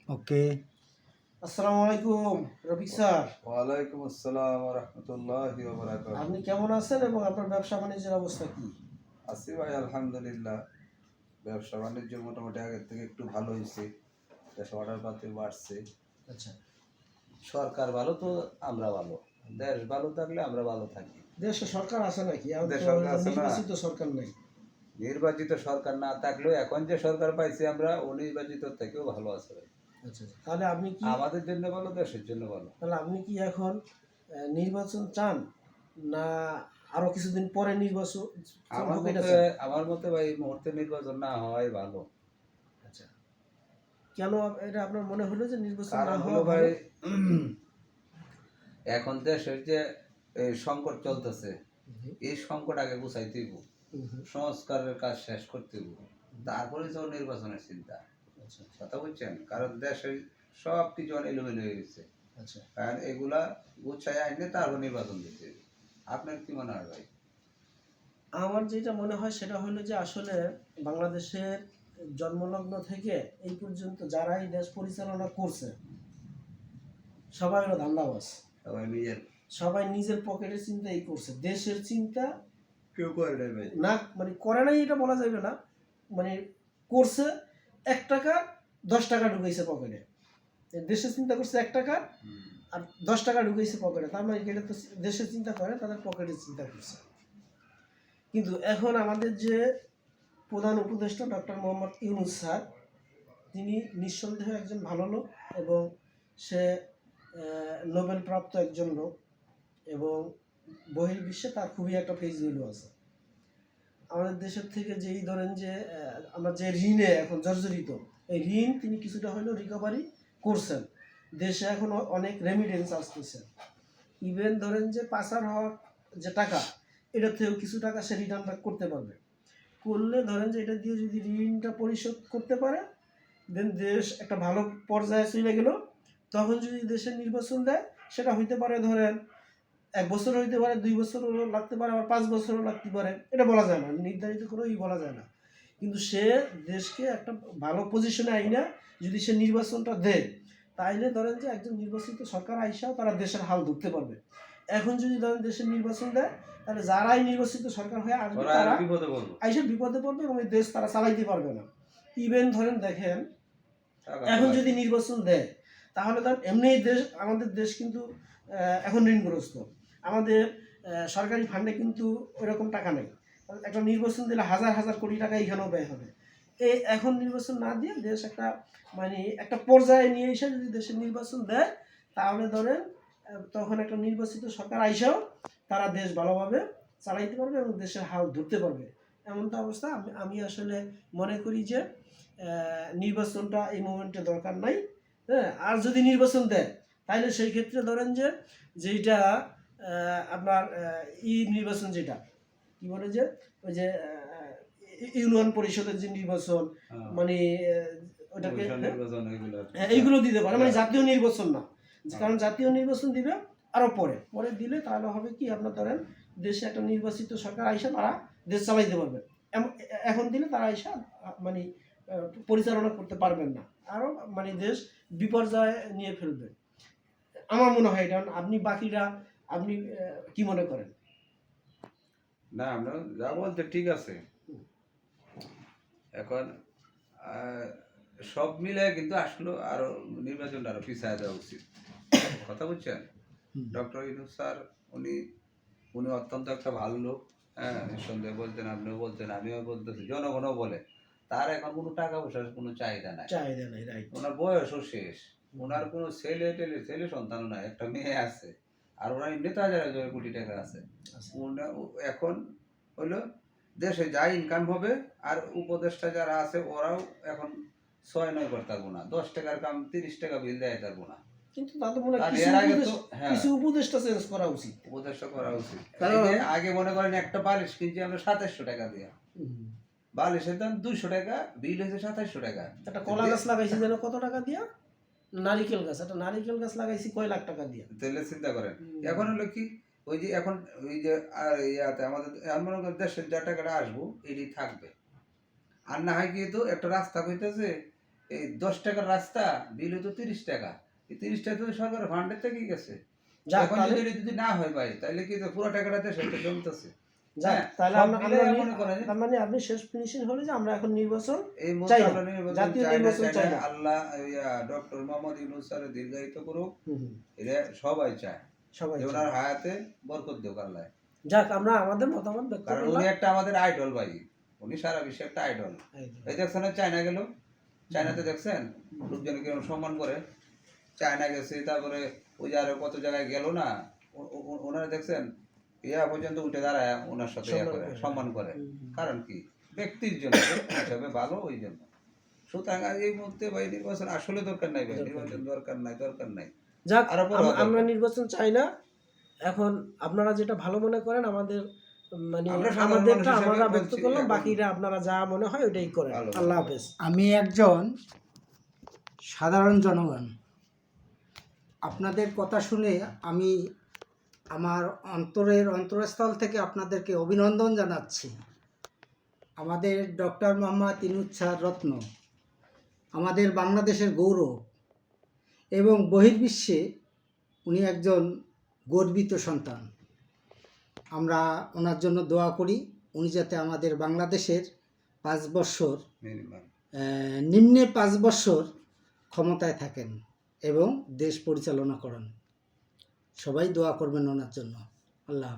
ওকে। আসসালামু আলাইকুম রফিক স্যার। ওয়ালাইকুম আসসালাম ওয়া রাহমাতুল্লাহি ওয়া বারাকাতুহু। আপনি কেমন আছেন এবং আপনার ব্যবসা বাণিজ্যের অবস্থা কি? আছি ভাই আলহামদুলিল্লাহ। ব্যবসা বাণিজ্য মোটামুটি আগের থেকে একটু ভালো হয়েছে। দেশে অর্ডার পাতি বাড়ছে। আচ্ছা, সরকার ভালো তো আমরা ভালো। দেশ ভালো থাকলে আমরা ভালো থাকি। দেশে সরকার আছে নাকি? এখন দেশ তো সরকার আছে না। নির্বাচিত সরকার নাই। নির্বাচিত সরকার না থাকলেও এখন যে সরকার পাইছি আমরা অনির্বাচিত থেকেও ভালো আছে ভাই। আচ্ছা আচ্ছা। তাহলে আপনি কি আমাদের জন্য ভালো, দেশের জন্য ভালো। এখন নির্বাচন চান, না আরো কিছুদিন পরে নির্বাচন আমার হোক এটা মতে চান? আমার মতে ভাই এই মুহূর্তে নির্বাচন না হওয়াই ভালো। আচ্ছা, কেন এটা আপনার মনে হলো যে নির্বাচন না কারণ হওয়া হলো ভাই ভালো? এখন দেশের যে এই সংকট চলতেছে, জি। এই সংকট আগে গুছাইতে হইব, হুম, হুম। সংস্কারের কাজ শেষ করতে হইব, তারপরে তো নির্বাচনের চিন্তা। আচ্ছা কথা বুঝছেন? কারণ দেশের সব কিছু এলোমেলো হয়ে গেছে। আচ্ছা। কারণ এগুলা গুছাই আইনে তারপর নির্বাচন দিতে হইবে। আপনার কি মনে হয় ভাই? আমার যেটা মনে হয় সেটা হলো যে আসলে বাংলাদেশের জন্মলগ্ন থেকে এই পর্যন্ত যারা এই দেশ পরিচালনা করছে সবাই হলো ধান্দাবাজ। সবাই নিজের সবাই নিজের পকেটের চিন্তাই করছে, দেশের চিন্তা কেউ করে নাই ভাই। না, মানে করে নাই এটা বলা যাবে না, মানে করছে 1 টাকা 10 টাকা ঢুকাইছে পকেটে। দেশের চিন্তা করছে 1 টাকা আর 10 টাকা ঢুকাইছে পকেটে, তার মানে এটা তো দেশের চিন্তা করে তাদের পকেটের চিন্তা করছে। কিন্তু এখন আমাদের যে প্রধান উপদেষ্টা ডক্টর মোহাম্মদ ইউনূস স্যার, তিনি নিঃসন্দেহে একজন ভালো লোক এবং সে নোবেল প্রাপ্ত একজন লোক এবং বহির্বিশ্বে তার খুবই একটা ফেস ভ্যালু আছে। আমাদের দেশের থেকে যেই ধরেন যে আমরা যে ঋণে এখন জর্জরিত, এই ঋণ তিনি কিছুটা হলেও রিকভারি করছেন। দেশে এখন অনেক রেমিটেন্স আসতেছে। ইভেন ধরেন যে পাচার হওয়া যে টাকা, এটার থেকেও কিছু টাকা সে রিটার্ন ব্যাক করতে পারবে। করলে ধরেন যে এটা দিয়ে যদি ঋণটা পরিশোধ করতে পারে, দেন দেশ একটা ভালো পর্যায়ে চলে গেল। তখন যদি দেশের নির্বাচন দেয়, সেটা হইতে পারে ধরেন 1 বছর হইতে পারে, 2 বছরও লাগতে পারে, আবার 5 বছরও লাগতে পারে, এটা বলা যায় না, নির্ধারিত কোনোই বলা যায় না। কিন্তু সে দেশকে একটা ভালো পজিশনে আইনা যদি সে নির্বাচনটা দেয়, তাইলে ধরেন যে একজন নির্বাচিত সরকার আইসাও তারা দেশের হাল ধরতে পারবে। এখন যদি ধরেন দেশের নির্বাচন দেয়, তাহলে যারাই নির্বাচিত সরকার হয়ে আসবে তারা আইসা বিপদে পড়বে এবং এই দেশ তারা চালাইতে পারবে না। ইভেন ধরেন দেখেন, এখন যদি নির্বাচন দেয়, তাহলে ধরেন এমনি দেশ, আমাদের দেশ কিন্তু এখন ঋণগ্রস্ত। আমাদের সরকারি ফান্ডে কিন্তু ওইরকম টাকা নেই। একটা নির্বাচন দিলে হাজার হাজার কোটি টাকা এখানেও ব্যয় হবে। এখন নির্বাচন না দিয়ে দেশ একটা, মানে একটা পর্যায়ে নিয়ে এসে যদি দেশের নির্বাচন দেয়, তাহলে ধরেন তখন একটা নির্বাচিত সরকার আইসাও তারা দেশ ভালোভাবে চালাইতে পারবে এবং দেশের হাল ধরতে পারবে। এমনটা অবস্থা আমি আসলে মনে করি যে নির্বাচনটা এই মোমেন্টে দরকার নাই। হ্যাঁ, আর যদি নির্বাচন দেয়, তাহলে সেই ক্ষেত্রে ধরেন যে যেইটা আপনার নির্বাচন, যেটা কি বলে যে ওই যে ইউনিয়ন পরিষদের যে নির্বাচন, মানে ওটাকে এইগুলো দিতে পারে, মানে জাতীয় নির্বাচন না। কারণ জাতীয় নির্বাচন দিবে আরো পরে পরে দিলে তাহলে হবে কি, আপনার ধরেন দেশে একটা নির্বাচিত সরকার আইসা তারা দেশ চালাইতে পারবে। এখন দিলে তারা আইসা মানে পরিচালনা করতে পারবেন না, আরো মানে দেশ বিপর্যয়ে নিয়ে ফেলবে। আমার মনে হয় এটা। আপনি বাকিরা আপনি কি মনে করেন? না, আমরা যা বলতে ঠিক আছে। এখন সব মিলে কিন্তু আসলে আরো নির্বাচনটা আরো পিছায় দেওয়া উচিত। কথা বুঝছেন? ডক্টর ইউনূস স্যার উনি উনি অত্যন্ত একটা ভালো লোক। হ্যাঁ, নিঃসন্দেহে বলতেন, আপনিও বলতেন, আমিও বলতেছি, জনগণও বলে। তার এখন কোনো টাকা পয়সার কোনো চাহিদা নাই। রাইট। ওনার বয়সও শেষ। ওনার কোনো ছেলে সন্তানও নাই, একটা মেয়ে আছে। আর ওনার এমনিতে হাজার হাজার কোটি টাকা আছে। এখন হইলো দেশে যা ইনকাম হবে, আর উপদেষ্টা যারা আছে ওরাও এখন 6-9 করতে পারবো না। 10 টাকার কাম 30 টাকা বিল দেয় পারবো না। কিন্তু তাদের মনে হয় কিছু উপদেষ্টা চেঞ্জ করা উচিত। উপদেষ্টা করা উচিত। আগে মনে করেন একটা বালিশ কিনছি আমরা 2700 টাকা দিয়ে। বালিশের দাম 200 টাকা, বিল হয়েছে 2700 টাকা। একটা কলা গাছ লাগাইছি যেন কত টাকা দিয়া, নারিকেল গাছ, একটা নারিকেল গাছ লাগাইছি কয় লাখ টাকা দিয়ে। তাহলে চিন্তা করেন এখন হলো কি, ওই যে এখন ওই যে আর ইয়াতে আমাদের মনে করেন দেশের যা টাকাটা আসবো এটি থাকবে। আর না হয় কি তো একটা রাস্তা কইতেছে এই 10 টাকার রাস্তা বিল তো 30 টাকা, এই 30 টাকা তো সরকারের ফান্ডের থেকেই গেছে। যাক এখন তাহলে যদি না হয় ভাই তাহলে কি তো পুরো টাকাটাতে সেটা জমতেছে। যাক হ্যাঁ, তাহলে সব আমরা মিলে আমরা মনে করেন তার মানে আপনি শেষ ফিনিশিং হলো যে আমরা এখন নির্বাচন এই চাই মুহূর্তে না, আমরা নির্বাচন জাতীয় চাই না, নির্বাচন চাই না। আল্লাহ ডক্টর মোহাম্মদ ইউনূস স্যারের দীর্ঘায়িত করুক, হুম, হুম, এটা সবাই চায় সবাই যে চাই। ওনার হায়াতে বরকত দেখ আল্লাহ। যাক আমরা আমাদের মতামত ব্যক্ত কারণ করলাম। উনি একটা আমাদের আইডল ভাই, উনি সারা বিশ্বে একটা আইডল। এই যে, এই দেখছেন না চায়না গেল, চায়নাতে দেখছেন লোকজন কিরকম সম্মান করে, চায়না গেছে, তারপরে ওই যে আরো কত জায়গায় গেল না, ওনারা দেখছেন ইয়া পর্যন্ত উঠে দাঁড়ায় ওনার সাথে ইয়া করে সম্মান করে। হুম, হুম। কারণ কি ব্যক্তির জন্য, ব্যক্তি হিসাবে ভালো ওই জন্য। সুতরাং আজ এই মুহূর্তে ভাই নির্বাচন আসলে দরকার নাই ভাই, নির্বাচন দরকার নাই। যাক আরো বড় আমরা দরকার। নির্বাচন চাই না। এখন আপনারা যেটা ভালো মনে করেন, আমাদের মানে আমরা সাধারণ আমাদেরটা মানুষ হিসেবে আমরা ব্যক্ত বলছি, করলাম, এখন বাকিটা আপনারা যা মনে হয় ওইটাই করেন। ভালো। আল্লাহ হাফেজ। আমি একজন সাধারণ জনগণ, আপনাদের কথা শুনে আমি আমার অন্তরস্থল থেকে আপনাদেরকে অভিনন্দন জানাচ্ছি। আমাদের ডক্টর মোহাম্মদ ইউনূস স্যার রত্ন, আমাদের বাংলাদেশের গৌরব, এবং বহির্বিশ্বে উনি একজন গর্বিত সন্তান। আমরা ওনার জন্য দোয়া করি, উনি যাতে আমাদের বাংলাদেশের 5 বছর মিনিমাম নিম্নে 5 বছর ক্ষমতায় থাকেন এবং দেশ পরিচালনা করেন। সবাই দোয়া করবেন ওনার জন্য। আল্লাহ হাফেজ।